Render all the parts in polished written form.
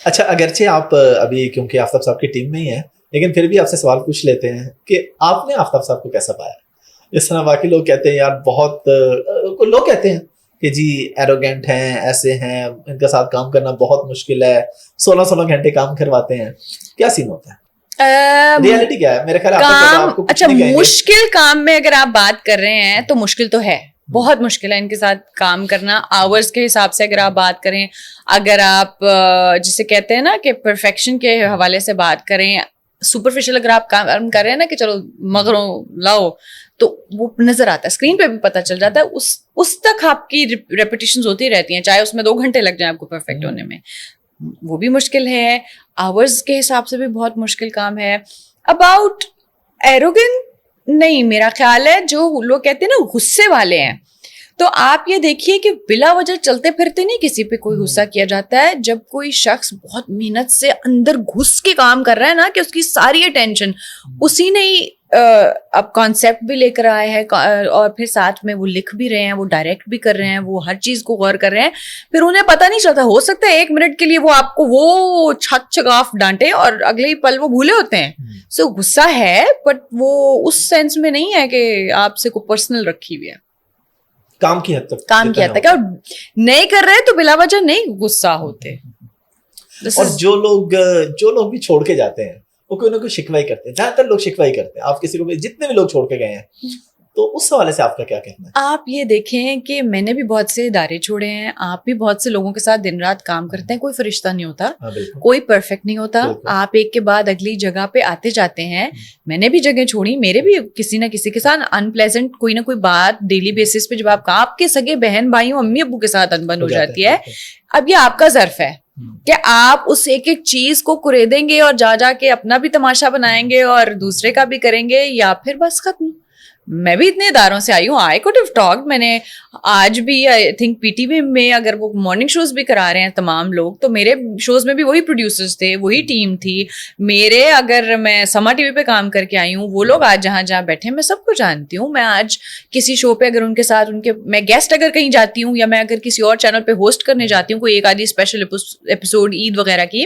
اچھا اگرچہ آپ ابھی کیونکہ آفتاب صاحب کی ٹیم میں ہی ہیں لیکن پھر بھی آپ سے سوال پوچھ لیتے ہیں کہ آپ نے آفتاب صاحب کو کیسا پایا؟ جس طرح باقی لوگ کہتے ہیں یار بہت لوگ کہتے ہیں کہ جی ایروگینٹ ہیں, ایسے ہیں, ان کے ساتھ کام کرنا بہت مشکل ہے, 16 گھنٹے کام کرواتے ہیں, کیا سین ہوتا ہے؟ ریئلٹی کیا ہے؟ میرے خیال کام اچھا مشکل کام میں اگر آپ بات کر رہے ہیں تو مشکل تو ہے, بہت مشکل ہے ان کے ساتھ کام کرنا. آورز کے حساب سے اگر آپ بات کریں, اگر آپ جسے کہتے ہیں نا کہ پرفیکشن کے حوالے سے بات کریں, سپرفیشل اگر آپ کام کر رہے ہیں نا کہ چلو مغروں لاؤ, تو وہ نظر آتا ہے, اسکرین پہ بھی پتہ چل جاتا ہے. اس تک آپ کی ریپیٹیشنز ہوتی رہتی ہیں, چاہے اس میں 2 گھنٹے لگ جائیں آپ کو پرفیکٹ ہونے میں, وہ بھی مشکل ہے. آورز کے حساب سے بھی بہت مشکل کام ہے. اباؤٹ ایروگن نہیں, میرا خیال ہے جو لوگ کہتے ہیں نا غصے والے ہیں, تو آپ یہ دیکھیے کہ بلا وجہ چلتے پھرتے نہیں کسی پہ کوئی غصہ کیا جاتا ہے. جب کوئی شخص بہت محنت سے اندر گھس کے کام کر رہا ہے نا, کہ اس کی ساری اٹینشن اسی نے ہی اب کانسیپٹ بھی لے کر آئے ہیں, اور پھر ساتھ میں وہ لکھ بھی رہے ہیں, وہ ڈائریکٹ بھی کر رہے ہیں, وہ ہر چیز کو غور کر رہے ہیں, پھر انہیں پتہ نہیں چلتا. ہو سکتا ہے 1 منٹ کے لیے وہ آپ کو وہ چھت چگاف ڈانٹے اور اگلے ہی پل وہ بھولے ہوتے ہیں. سو غصہ ہے, بٹ وہ اس سینس میں نہیں ہے کہ آپ سے کوئی پرسنل رکھی ہوئی ہے, کام کی حد تک اور نہیں کر رہے تو بلا وجہ نہیں غصہ ہوتے. اور جو لوگ بھی چھوڑ کے جاتے ہیں وہ کوئی نہ کوئی شکوہ ہی کرتے ہیں, زیادہ تر لوگ شکوہ ہی کرتے ہیں. آپ کسی کو بھی, جتنے بھی لوگ چھوڑ کے گئے ہیں, تو اس حوالے سے آپ کا کیا کہنا ہے؟ آپ یہ دیکھیں کہ میں نے بھی بہت سے ادارے چھوڑے ہیں, آپ بھی بہت سے لوگوں کے ساتھ دن رات کام کرتے ہیں. کوئی فرشتہ نہیں ہوتا, کوئی پرفیکٹ نہیں ہوتا. آپ ایک کے بعد اگلی جگہ پہ آتے جاتے ہیں. میں نے بھی جگہ چھوڑی, میرے بھی کسی نہ کسی کے ساتھ انپلیزنٹ کوئی نہ کوئی بات ڈیلی بیسس پہ جب آپ کے سگے بہن بھائیوں امی ابو کے ساتھ انبن ہو جاتی ہے. اب یہ آپ کا ظرف ہے کہ آپ اس ایک چیز کو کریدیں گے اور جا کے اپنا بھی تماشا بنائیں گے اور دوسرے کا بھی کریں گے, یا پھر بس ختم. میں بھی اتنے اداروں سے آئی ہوں, آئی کوڈ ہیو ٹاکڈ. میں نے آج بھی I think P T V میں اگر وہ مارننگ شوز بھی کرا رہے ہیں تمام لوگ, تو میرے شوز میں بھی وہی پروڈیوسرز تھے, وہی ٹیم تھی میرے. اگر میں سما ٹی وی پہ کام کر کے آئی ہوں, وہ لوگ آج جہاں جاتے ہیں میں سب کو جانتی ہوں. میں آج کسی شو پہ اگر ان کے ساتھ میں گیسٹ اگر کہیں جاتی ہوں, یا میں اگر کسی اور چینل پہ ہوسٹ کرنے جاتی ہوں کوئی ایک آدھی اسپیشل ایپیسوڈ عید وغیرہ کی,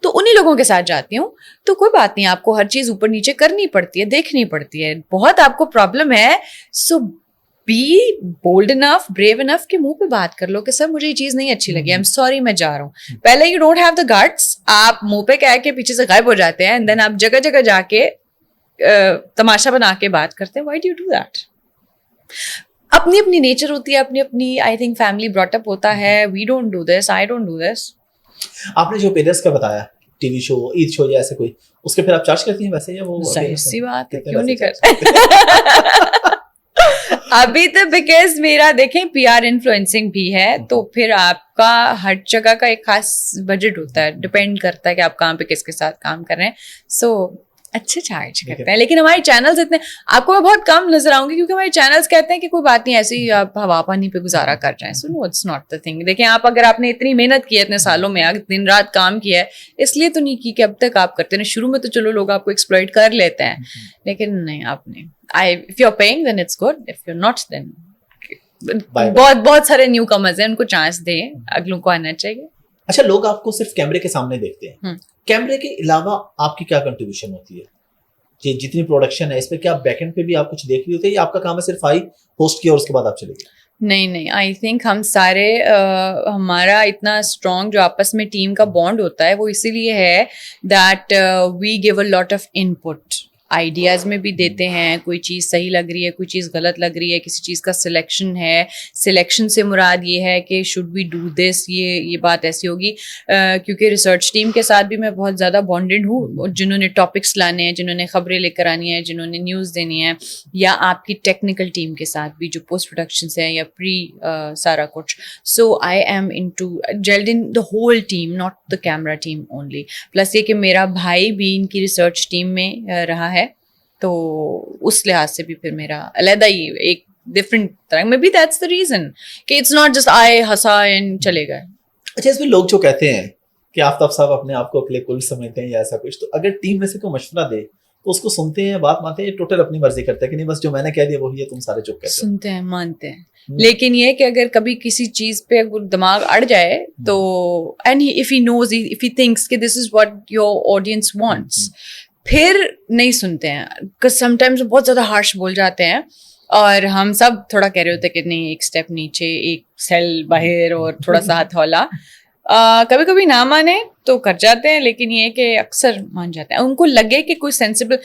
تو انہی لوگوں کے ساتھ جاتی ہوں. تو کوئی بات نہیں, آپ کو ہر چیز اوپر نیچے کرنی پڑتی ہے, دیکھنی پڑتی ہے. بہت آپ کو پرابلم ہے, so be bold enough, brave enough کہ منہ پہ بات کر لو کہ سر مجھے یہ چیز نہیں اچھی لگی, آئی ایم سوری, میں جا رہا ہوں. پہلے you don't have the guts, آپ منہ پہ کہہ کے پیچھے سے غائب ہو جاتے ہیں, اینڈ دین آپ جگہ جگہ جا کے تماشا بنا کے بات کرتے ہیں. Why do you do that? اپنی اپنی نیچر ہوتی ہے, اپنی اپنی I think family brought up ہوتا ہے. We don't do this, I don't do this. آپ نے جو پیرس کا بتایا ٹی وی شو, عید شو یا ایسے کوئی, اس کے پھر آپ چارج کرتی ہیں ویسے, یا وہ ظاہر سی بات ہے کیوں نہیں کرتے ابھی تو بیکاز میرا دیکھیں پی آر انفلوئنسنگ بھی ہے, تو پھر آپ کا ہر جگہ کا ایک خاص بجٹ ہوتا ہے, ڈپینڈ کرتا ہے کہ آپ کہاں پہ کس کے ساتھ کام کر رہے ہیں. سو اچھے چارج کرتے ہیں, لیکن ہمارے چینلز اتنے آپ کو میں بہت کم نظر آؤں گی, کیونکہ ہمارے چینلز کہتے ہیں کہ کوئی بات نہیں ایسے ہی آپ ہوا پانی پہ گزارا کر جائیں. سو نو, اٹس ناٹ دا تھنگ. دیکھیں آپ اگر آپ نے اتنی محنت کی ہے اتنے سالوں میں, دن رات کام کیا ہے, اس لیے تو نہیں کی کہ اب تک آپ کرتے ہیں. شروع میں تو چلو لوگ آپ کو ایکسپلائٹ کر لیتے ہیں, لیکن نہیں, آپ نے if you're paying then it's good, if you're not then بہت سارے نیو کمرز ہیں, ان کو چانس دیں, اگلوں کو آنا چاہیے. اچھا, لوگ آپ کو صرف کیمرے کے سامنے دیکھتے ہیں, کیمرے کے علاوہ آپ کی کیا کنٹریبیوشن ہوتی ہے؟ کہ جتنی پروڈکشن ہے اس پہ کیا بیک اینڈ پہ بھی آپ کچھ دیکھ رہی ہوتے ہیں, یا آپ کا کام ہے صرف آئی ہوسٹ کیا اور اس کے بعد آپ چلے گئے؟ نہیں, آئی تھنک ہم سارے ہمارا اتنا اسٹرانگ جو آپس میں ٹیم کا بانڈ ہوتا ہے وہ اسی لیے ہے that we give a lot of input. Ideas میں بھی دیتے ہیں, کوئی چیز صحیح لگ رہی ہے, کوئی چیز غلط لگ رہی ہے, کسی چیز کا سلیکشن ہے, سلیکشن سے مراد یہ ہے کہ شوڈ وی ڈو دس, یہ بات ایسی ہوگی. کیونکہ ریسرچ ٹیم کے ساتھ بھی میں بہت زیادہ بانڈڈ ہوں, جنہوں نے ٹاپکس لانے ہیں, جنہوں نے خبریں لے کر آنی ہیں, جنہوں نے نیوز دینی ہے, یا آپ کی ٹیکنیکل ٹیم کے ساتھ بھی جو پوسٹ پروڈکشنس ہیں یا پری سارا کچھ. So I am indulged in the whole team, not the camera team only. Plus یہ کہ میرا بھائی بھی ان کی ریسرچ ٹیم میں رہا ہے, تو اس لحاظ سے بھی پھر میرا علیحدہ ہی ایک ڈفرنٹ طرح میں بھی. دیٹس دا ریزن کہ اٹس ناٹ جسٹ آئے ہنسا اینڈ چلے گئے. اچھا, اس میں لوگ جو کہتے ہیں کہ آفتاب صاحب اپنے آپ کو اپنے کل سمجھتے ہیں یا ایسا کچھ, تو اگر ٹیم میں سے کوئی مشورہ دے تو اس کو سنتے ہیں, بات مانتے ہیں, ٹوٹل اپنی مرضی کرتے ہیں کہ نہیں بس جو میں نے کہہ دیا وہی ہے, تم سارے چپ کہتے سنتے ہیں, مانتے ہیں. لیکن یہ کہ اگر کبھی کسی چیز پہ دماغ اڑ جائے تو and if he knows, if he thinks کہ this is what your audience wants, پھر نہیں سنتے ہیں. because sometimes بہت زیادہ ہارش بول جاتے ہیں اور ہم سب تھوڑا کہہ رہے ہوتے ہیں کہ نہیں, ایک اسٹیپ نیچے, ایک سیل باہر اور تھوڑا سا ہاتھ ہولا. کبھی کبھی نہ مانے تو کر جاتے ہیں, لیکن یہ کہ اکثر مان جاتے ہیں. ان کو لگے کہ کوئی سینسیبل,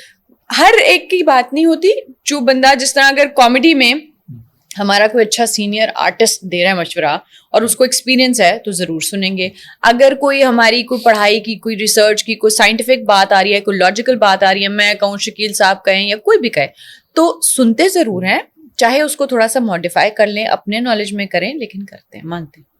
ہر ایک کی بات نہیں ہوتی. جو بندہ جس طرح اگر کامیڈی میں ہمارا کوئی اچھا سینئر آرٹسٹ دے رہا ہے مشورہ اور اس کو ایکسپیرینس ہے تو ضرور سنیں گے. اگر کوئی ہماری کوئی پڑھائی کی, کوئی ریسرچ کی, کوئی سائنٹیفک بات آ رہی ہے, کوئی لاجیکل بات آ رہی ہے, میں کہوں, شکیل صاحب کہیں یا کوئی بھی کہے, تو سنتے ضرور ہیں, چاہے اس کو تھوڑا سا ماڈیفائی کر لیں, اپنے نالج میں کریں, لیکن کرتے ہیں, مانتے ہیں.